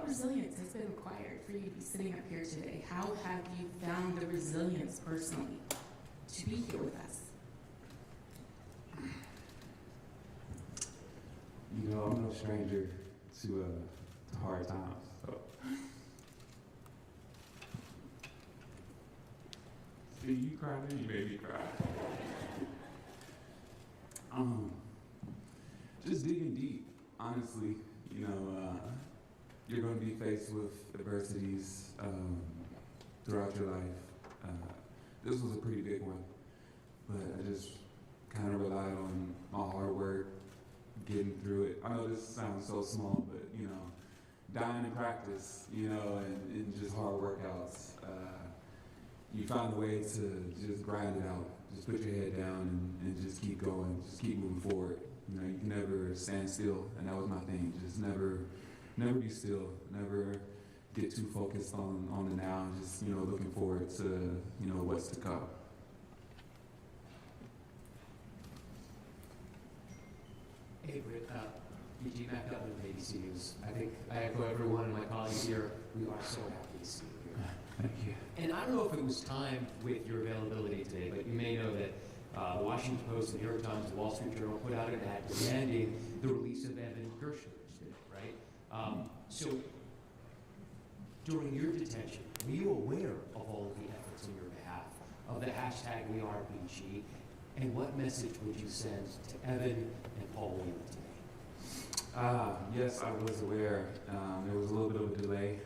what resilience has been required for you to be sitting up here today? How have you found the resilience personally to be here with us? You know, I'm no stranger to hard times. So. See, you cried and you made me cry. Just digging deep, honestly. You know, you're going to be faced with adversities throughout your life. This was a pretty big one, but I just kind of relied on my hard work, getting through it. I know this sounds so small, but you know, dying in practice, you know, and just hard workouts. You find a way to just grind it out. Just put your head down and just keep going. Just keep moving forward. You know, you can never stand still, and that was my thing. Just never be still. Never get too focused on the now. Just, you know, looking forward to, you know, what's to come. Hey, Britt, BG Mac Up with ABC News. I think I echo everyone and my colleagues here. We are so happy to see you here. Thank you. And I don't know if it was timed with your availability today, but you may know that the Washington Post, the New York Times, the Wall Street Journal put out an ad demanding the release of Evan Gershkovich today, right? So during your detention, were you aware of all of the efforts on your behalf, of the hashtag WeAreBG, and what message would you send to Evan and Paul Whelan today? Yes, I was aware. There was a little bit of a delay.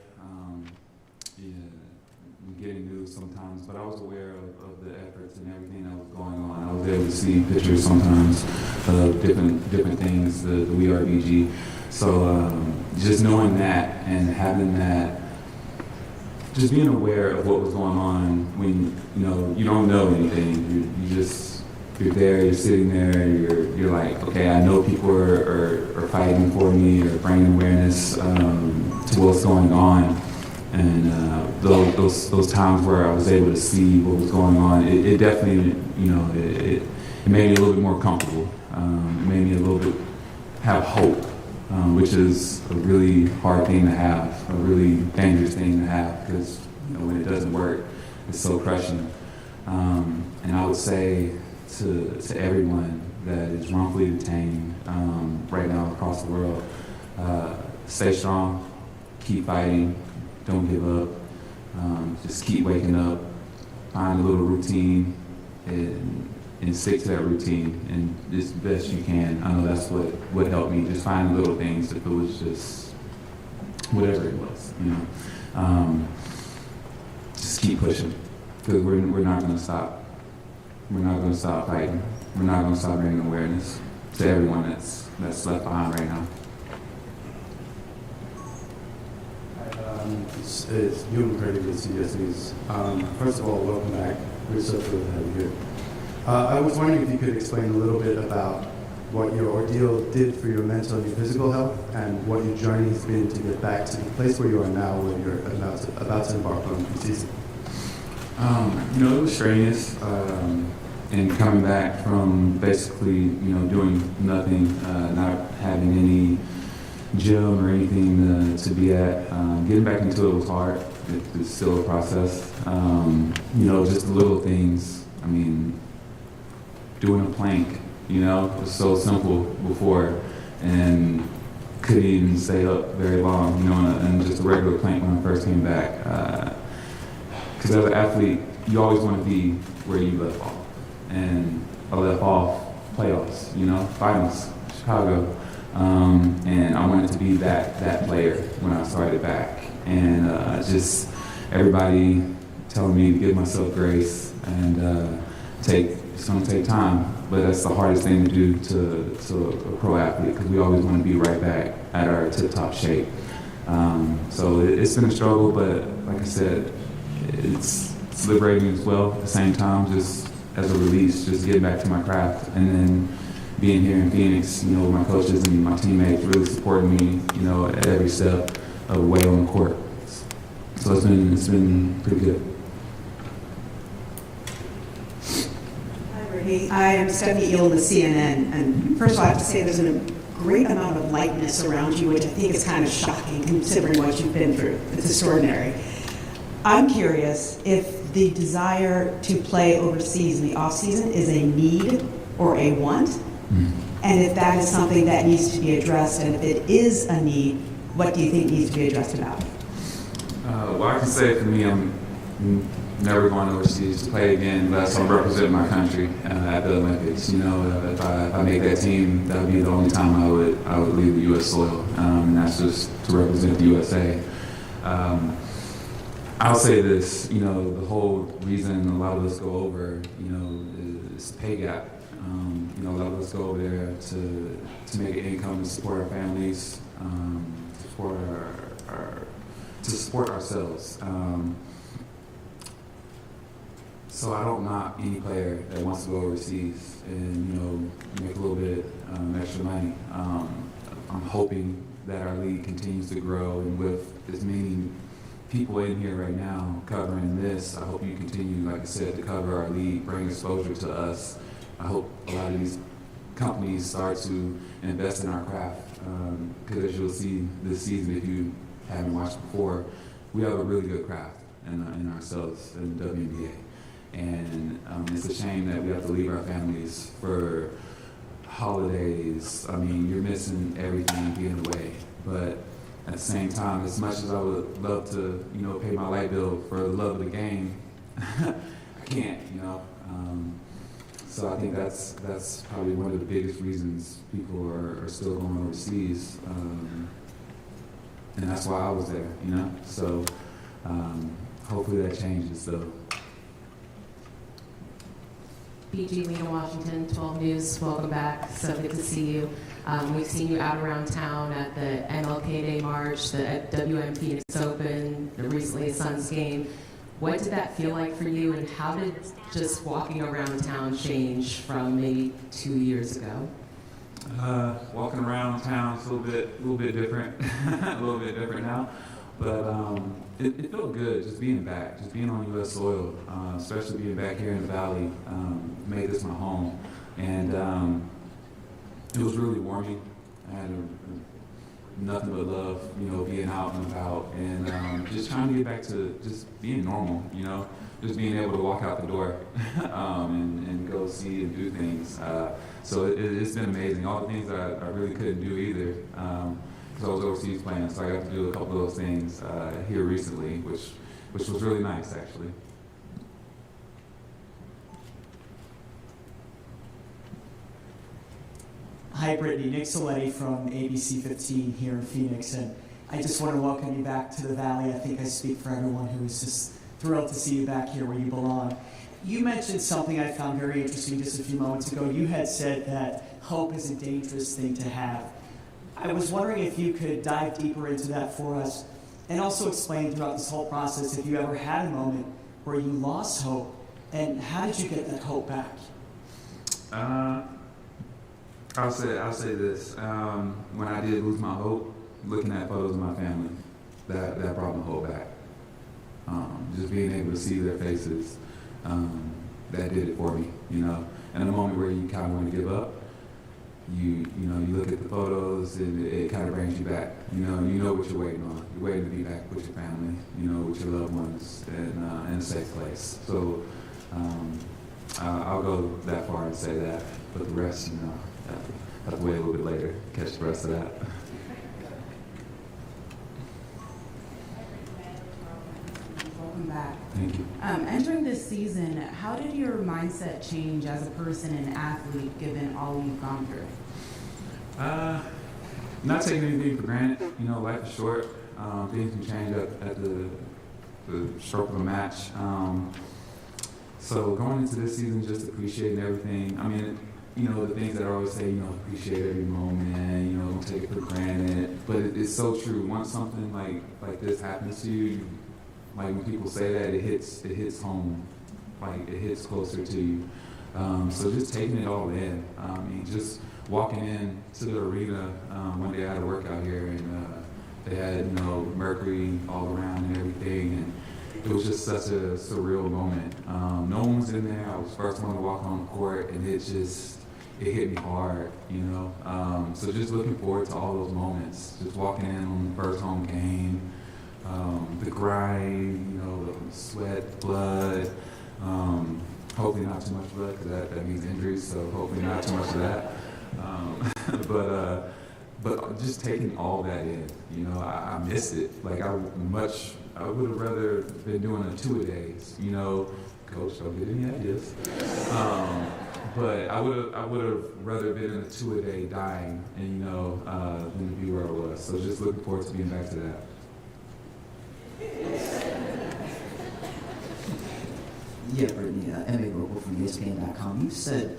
Getting news sometimes, but I was aware of the efforts and everything that was going on. I was able to see pictures sometimes of different things, the WeAreBG. So just knowing that and having that, just being aware of what was going on when you don't know anything. You're there, you're sitting there, you're like, okay, I know people are fighting for me or bringing awareness to what's going on. And those times where I was able to see what was going on, it definitely, it made me a little bit more comfortable. It made me a little bit have hope, which is a really hard thing to have, a really dangerous thing to have, because when it doesn't work, it's so crushing. And I would say to everyone that is wrongfully detained right now across the world, stay strong, keep fighting. Don't give up. Just keep waking up. Find a little routine and stick to that routine and just the best you can. I know that's what helped me. Just find little things. If it was just whatever it was, just keep pushing, because we're not going to stop. We're not going to stop fighting. We're not going to stop bringing awareness to everyone that's left behind right now. It's Ewan McCurdy with CBS News. First of all, welcome back. We're so thrilled to have you here. I was wondering if you could explain a little bit about what your ordeal did for your mental and your physical health, and what your journey has been to get back to the place where you are now, where you're about to embark on preseason. It was strenuous, and coming back from basically, doing nothing, not having any gym or anything to be at. Getting back into it was hard. It's still a process. Just the little things. I mean, doing a plank, it was so simple before, and couldn't even stay up very long, and just a regular plank when I first came back. Because as an athlete, you always want to be where you left off. And I left off playoffs, finals, Chicago. And I wanted to be that player when I started back. And just everybody telling me to give myself grace and it's going to take time. But that's the hardest thing to do to a pro athlete, because we always want to be right back at our tip-top shape. So it's been a struggle, but like I said, it's liberating as well at the same time, just as a release, just getting back to my craft. And then being here in Phoenix, my coaches and my teammates really supporting me, at every step of the way on the court. So it's been pretty good. Hi, Brittney. I am Stephanie Eel with CNN, and first of all, I have to say there's an great amount of lightness around you, which I think is kind of shocking considering what you've been through. It's extraordinary. I'm curious if the desire to play overseas in the off-season is a need or a want, and if that is something that needs to be addressed, and if it is a need, what do you think needs to be addressed about it? Well, I can say for me, I'm never going overseas to play again unless I'm representing my country at the Olympics. You know, if I make that team, that would be the only time I would leave the U.S. soil, and that's just to represent the USA. I'll say this, you know, the whole reason a lot of us go over, you know, is the pay gap. You know, a lot of us go over there to make an income to support our families, to support ourselves. So I don't knock any player that wants to go overseas and, you know, make a little bit extra money. I'm hoping that our league continues to grow, and with as many people in here right now covering this, I hope you continue, like I said, to cover our league, bring exposure to us. I hope a lot of these companies start to invest in our craft, because as you'll see this season, if you haven't watched before, we have a really good craft in ourselves in the WNBA. And it's a shame that we have to leave our families for holidays. I mean, you're missing everything being away. But at the same time, as much as I would love to, you know, pay my light bill for the love of the game, I can't, you know. So I think that's probably one of the biggest reasons people are still going overseas. And that's why I was there, you know. So hopefully that changes, though. PG, Lena Washington, 12 News, welcome back. So good to see you. We've seen you out around town at the MLK Day March, the WNBA Phoenix Open, the recently Suns game. What did that feel like for you, and how did just walking around town change from maybe 2 years ago? Walking around town is a little bit different, a little bit different now. But it felt good just being back, just being on U.S. soil, especially being back here in the Valley. Made this my home, and it was really warming. I had nothing but love, you know, being out and about, and just trying to get back to just being normal, you know, just being able to walk out the door and go see and do things. So it's been amazing. All the things that I really couldn't do either. Because I was overseas playing, so I got to do a couple of those things here recently, which was really nice, actually. Hi, Brittney. Nick Soletti from ABC 15 here in Phoenix, and I just want to welcome you back to the Valley. I think I speak for everyone who is just thrilled to see you back here where you belong. You mentioned something I found very interesting just a few moments ago. You had said that hope is a dangerous thing to have. I was wondering if you could dive deeper into that for us, and also explain throughout this whole process if you ever had a moment where you lost hope, and how did you get that hope back? I'll say this. When I did lose my hope, looking at photos of my family, that brought my hope back. Just being able to see their faces, that did it for me, you know. And in a moment where you kind of want to give up, you look at the photos and it kind of brings you back. You know what you're waiting on. You're waiting to be back with your family, you know, with your loved ones, and in a safe place. So I'll go that far and say that. But the rest, you know, have to wait a little bit later, catch the rest of that. Welcome back. Thank you. Entering this season, how did your mindset change as a person and athlete given all you've gone through? Not taking anything for granted. You know, life is short. Things can change at the stroke of a match. So going into this season, just appreciating everything. I mean, you know, the things that I always say, you know, appreciate every moment, you know, don't take it for granted. But it's so true. Once something like this happens to you, like when people say that, it hits home, like it hits closer to you. So just taking it all in. I mean, just walking in to the arena one day I had a workout here, and they had, you know, Mercury all around and everything, and it was just such a surreal moment. No one was in there. I was the first one to walk on the court, and it it hit me hard, you know. So just looking forward to all those moments, just walking in on the first home game, the grind, you know, the sweat, blood, hopefully not too much blood because that means injuries, so hopefully not too much of that. But just taking all that in, you know, I miss it. Like I would have rather been doing a 2-a-days, you know. Coach, don't get any ideas. But I would have rather been in a 2-a-day dying, and you know, than to be where I was. So just looking forward to being back to that. Yeah, Brittney, MA Global from ESPN.com. You said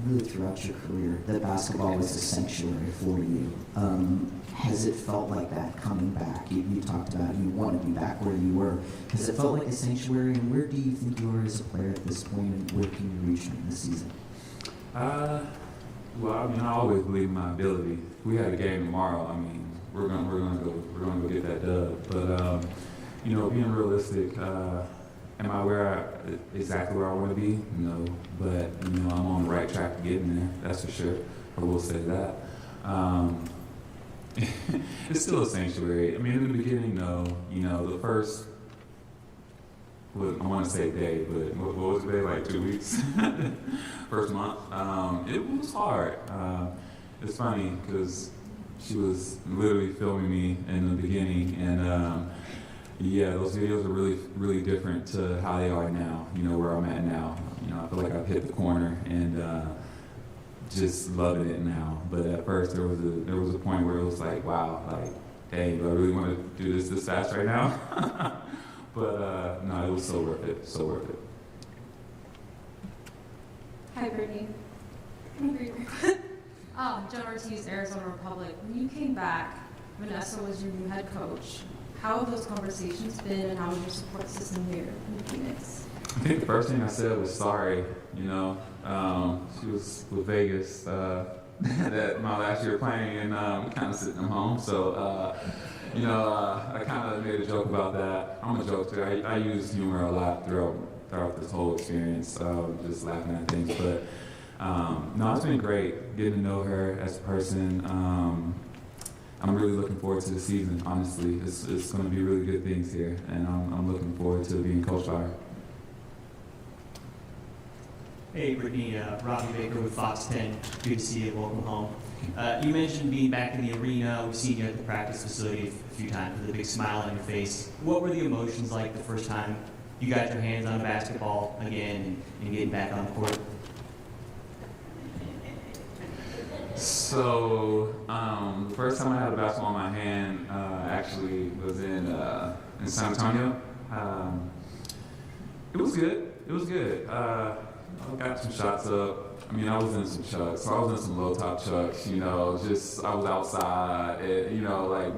really throughout your career that basketball was a sanctuary for you. Has it felt like that coming back? You talked about you want to be back where you were. Has it felt like a sanctuary, and where do you think you are as a player at this point, and where can you reach in this season? Well, I mean, I always believe in my ability. If we had a game tomorrow, I mean, we're gonna go get that dub. But you know, being realistic. Am I exactly where I want to be? No, but you know I'm on the right track to getting there. That's for sure. I will say that. It's still a sanctuary. I mean, in the beginning, no. You know, the first, I want to say day, but what was the day? Like 2 weeks, first month. It was hard. It's funny because she was literally filming me in the beginning, and. Yeah, those videos are really, really different to how they are now, you know, where I'm at now. You know, I feel like I've hit the corner and just loving it now. But at first there was a point where it was like, wow, like, hey, do I really want to do this fast right now? But no, it was so worth it, so worth it. Hi, Brittney. Joe Ortiz, Arizona Republic. When you came back, Vanessa was your new head coach. How have those conversations been, and how was your support system here in Phoenix? I think the first thing I said was sorry, you know. She was with Vegas that my last year playing, and kind of sitting at home. So, you know, I kind of made a joke about that. I'm a jokester. I use humor a lot throughout this whole experience, just laughing at things. But, no, it's been great getting to know her as a person. I'm really looking forward to the season, honestly. It's going to be really good things here, and I'm looking forward to being coached by her. Hey, Brittney, Robbie Baker with Fox 10. Good to see you. Welcome home. You mentioned being back in the arena. We've seen you at the practice facility a few times with a big smile on your face. What were the emotions like the first time you got your hands on a basketball again and getting back on the court? So, the first time I had a basketball in my hand actually was in San Antonio. It was good. It was good. I got some shots up. I mean, I was in some chucks. So I was in some low top chucks, you know, just, I was outside, you know, like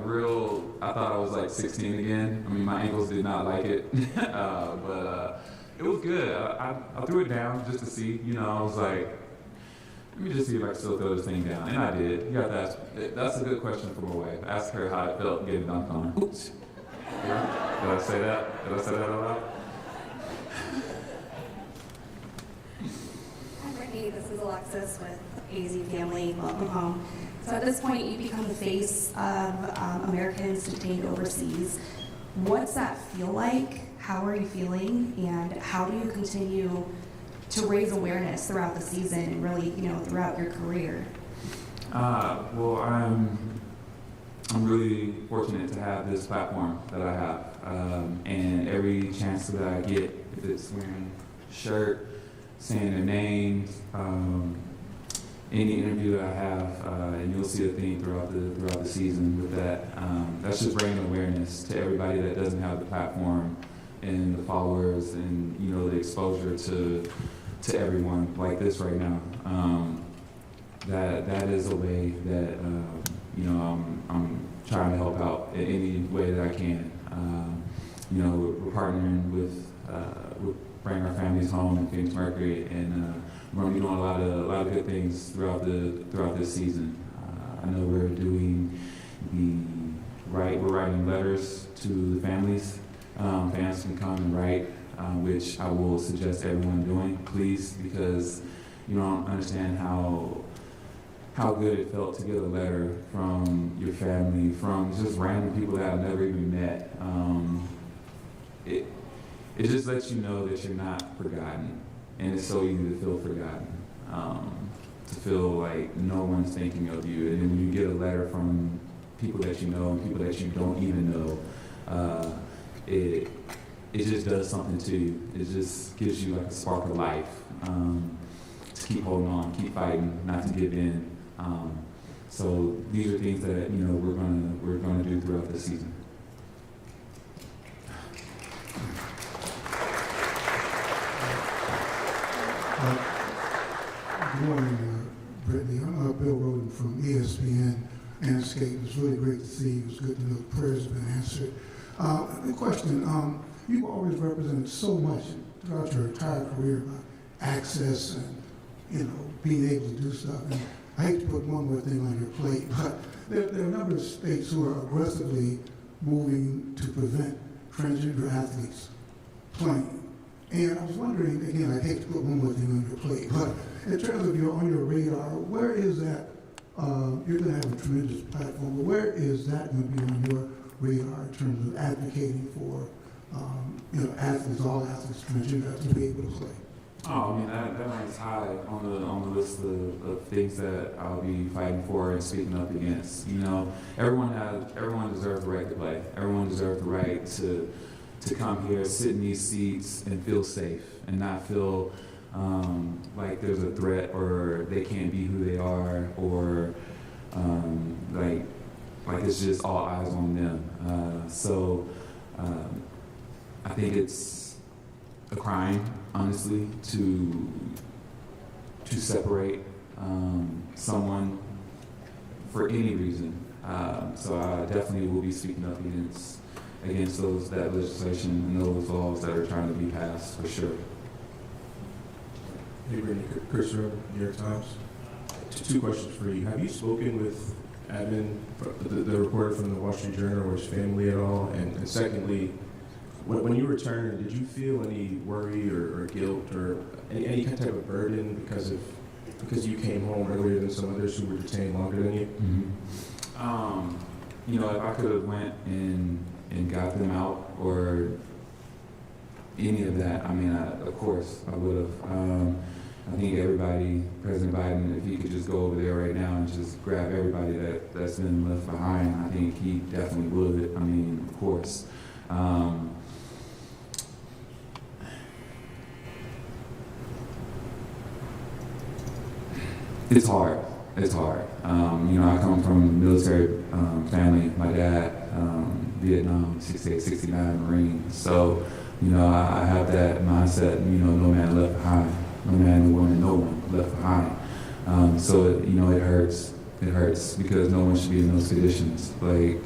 I thought I was like 16 again. I mean, my ankles did not like it. But it was good. I threw it down just to see, you know, I was like, let me just see if I can still throw this thing down. And I did. You have to ask. That's a good question for my wife. Ask her how it felt getting dunked on. Oops. Yeah? Did I say that? Did I say that out loud? Hi, Brittney. This is Alexis with AZ Family. Welcome home. So at this point, you become the face of Americans detained overseas. What's that feel like? How are you feeling? And how do you continue to raise awareness throughout the season and really, you know, throughout your career? Well, I'm really fortunate to have this platform that I have, and every chance that I get, if it's wearing a shirt, saying their names, any interview that I have, and you'll see a theme throughout the season with that. That's just bringing awareness to everybody that doesn't have the platform and the followers and, you know, the exposure to everyone like this right now. That is a way that you know, I'm trying to help out in any way that I can. You know, we're partnering with bringing our families home in Phoenix Mercury, and we're going to be doing a lot of good things throughout this season. I know we're doing we're writing letters to the families. Fans can come and write, which I will suggest everyone doing, please, because you don't understand how good it felt to get a letter from your family, from just random people that I've never even met. It just lets you know that you're not forgotten, and it's so easy to feel forgotten, to feel like no one's thinking of you. And then when you get a letter from people that you know and people that you don't even know, it just does something to you. It just gives you like a spark of life, to keep holding on, keep fighting, not to give in. So these are things that we're gonna do throughout the season. Good morning, Brittney. I'm Bill Roden from ESPN and Skate. It was really great to see you. It was good to know the prayers have been answered. The question, you've always represented so much throughout your entire career about access and, being able to do stuff. And I hate to put one more thing on your plate, but there are a number of states who are aggressively moving to prevent transgender athletes playing. And I was wondering, again, I hate to put one more thing on your plate, but in terms of on your radar, where is that? You're going to have a tremendous platform, but where is that going to be on your radar in terms of advocating for, athletes, all athletes, transgender athletes, to be able to play? Oh, I mean, that ranks high on the list of things that I'll be fighting for and speaking up against. Everyone deserves the right to play. Everyone deserves the right to come here, sit in these seats, and feel safe, and not feel like there's a threat or they can't be who they are, or like it's just all eyes on them. So I think it's a crime, honestly, to separate someone for any reason. So I definitely will be speaking up against that legislation and those laws that are trying to be passed, for sure. Hey, Brittney, Chris Rowe, New York Times. Two questions for you. Have you spoken with Evan, the reporter from the Wall Street Journal, or his family at all? And secondly, when you returned, did you feel any worry or guilt or any type of burden because you came home earlier than some others who were detained longer than you? Mm-hmm. If I could have went and got them out or any of that, of course I would have. I think President Biden, if he could just go over there right now and just grab everybody that's been left behind, I think he definitely would. Of course. It's hard. I come from a military family. My dad, Vietnam, 68, 69 Marine. So, I have that mindset, no man left behind. No man, no woman, no one left behind. So, it hurts. It hurts because no one should be in those conditions. Like,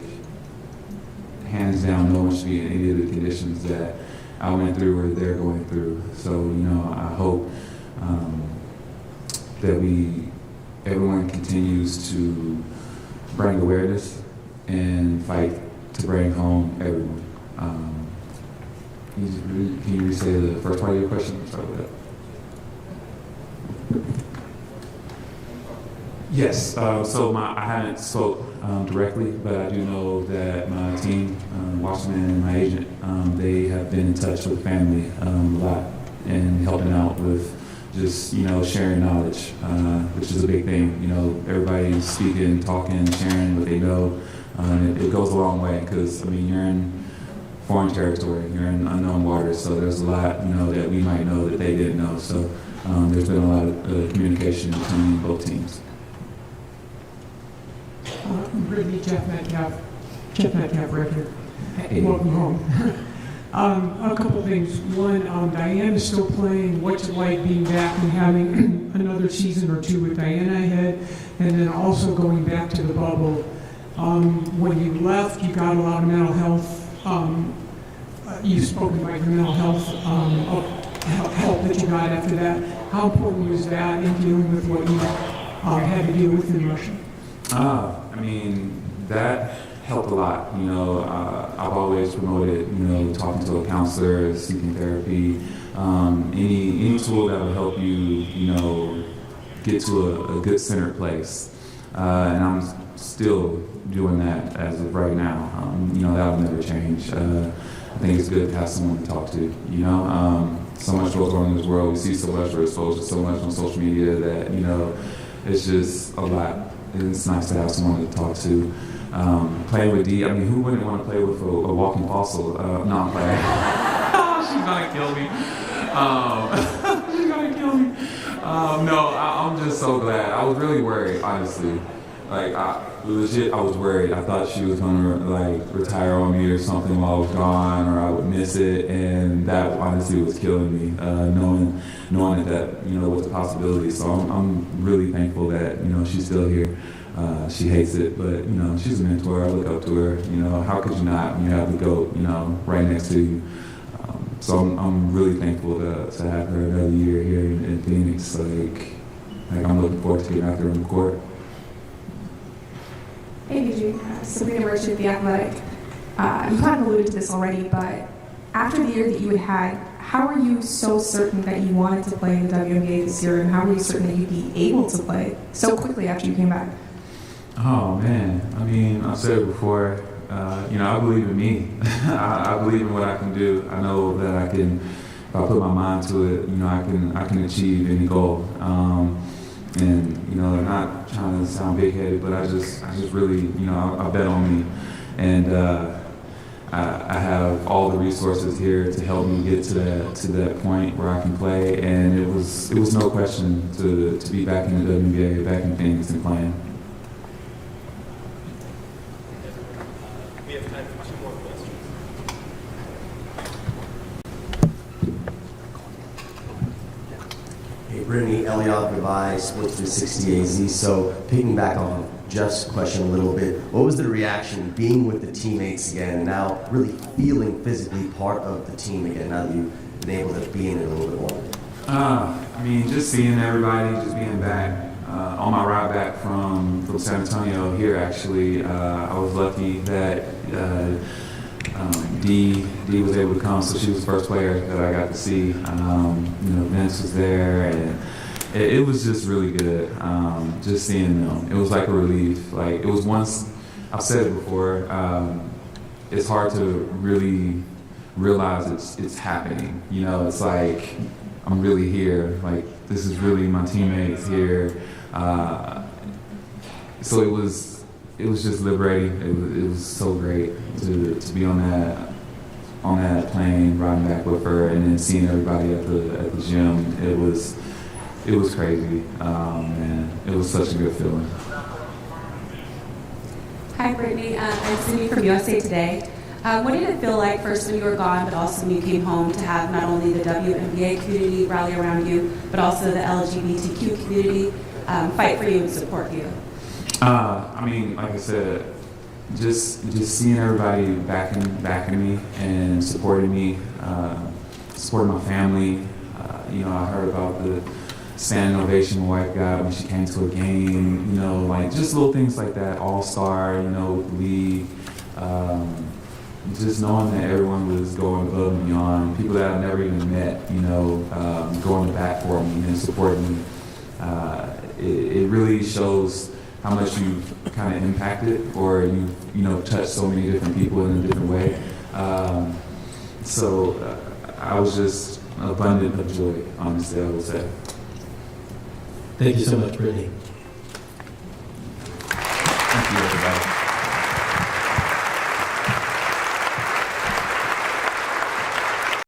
hands down, no one should be in any of the conditions that I went through or they're going through. So, I hope that everyone continues to bring awareness and fight to bring home everyone. Can you re-say the first part of your question? Sorry about that. Yes, so I haven't spoke directly, but I do know that my team, Washington and my agent, they have been in touch with family a lot and helping out with just, sharing knowledge, which is a big thing. Everybody's speaking, talking, sharing what they know. It goes a long way because, you're in foreign territory, you're in unknown waters, so there's a lot, that we might know that they didn't know. So there's been a lot of communication between both teams. Brittney, Jeff Metcalf, record. Hey. Welcome home. A couple things. One, Diana is still playing. What's it like being back and having another season or two with Diana ahead? And then also going back to the bubble. When you left, you got a lot of mental health. You've spoken about your mental health help that you got after that. How important was that in dealing with what you had to deal with in Russia? That helped a lot. I've always promoted, talking to a counselor, seeking therapy, any tool that will help you, get to a good centered place. And I'm still doing that as of right now. That will never change. I think it's good to have someone to talk to, so much goes on in this world. We see so much, we're exposed to so much on social media that, it's just a lot. It's nice to have someone to talk to. Playing with Dee, who wouldn't want to play with a walking fossil? No, I'm playing. She's gonna kill me. She's gonna kill me. No, I'm just so glad. I was really worried, honestly. I was worried. I thought she was gonna retire on me or something while I was gone, or I would miss it, and that honestly was killing me. Knowing that was a possibility. So I'm really thankful that she's still here. She hates it, but she's a mentor. I look up to her. How could you not when you have the GOAT right next to you? So I'm really thankful to have her another year here in Phoenix. I'm looking forward to getting out there on the court. Hey, BG. Sabrina Merchant, The Athletic. You kind of alluded to this already, but after the year that you had, how are you so certain that you wanted to play in the WNBA this year, and how were you certain that you'd be able to play so quickly after you came back? Oh, man. I've said it before. I believe in me. I believe in what I can do. I know that I can, if I put my mind to it, I can achieve any goal. And I'm not trying to sound big-headed, but I just really, I bet on me. And I have all the resources here to help me get to that point where I can play. And it was no question to be back in the WNBA, back in Phoenix and playing. We have time for 2 more questions. Hey, Brittney, Eliot Goodbye, Sports 360 AZ. So, picking back on Jeff's question a little bit, what was the reaction being with the teammates again, now really feeling physically part of the team again, now that you've been able to be in it a little bit more? Just seeing everybody, just being back. On my ride back from San Antonio here, actually, I was lucky that Dee was able to come, so she was the first player that I got to see. Vince was there, and it was just really good. Just seeing them, it was like a relief. It was once, I've said it before, it's hard to really realize it's happening. It's like I'm really here. This is really my teammates here. So it was just liberating. It was so great to be on that plane, riding back with her, and then seeing everybody at the gym. It was crazy, man. It was such a good feeling. Hi, Brittney. I'm Cindy from USA Today. What did it feel like first when you were gone, but also when you came home, to have not only the WNBA community rally around you, but also the LGBTQ community fight for you and support you? Like I said, just seeing everybody backing me and supporting me, supporting my family. I heard about the standing ovation my wife got when she came to a game. Just little things like that. All-Star, with the league. Just knowing that everyone was going above and beyond, people that I've never even met, going back for me and supporting me. It really shows how much you've kind of impacted, or you've touched so many different people in a different way. So I was just abundant of joy, honestly, I would say. Thank you so much, Brittney.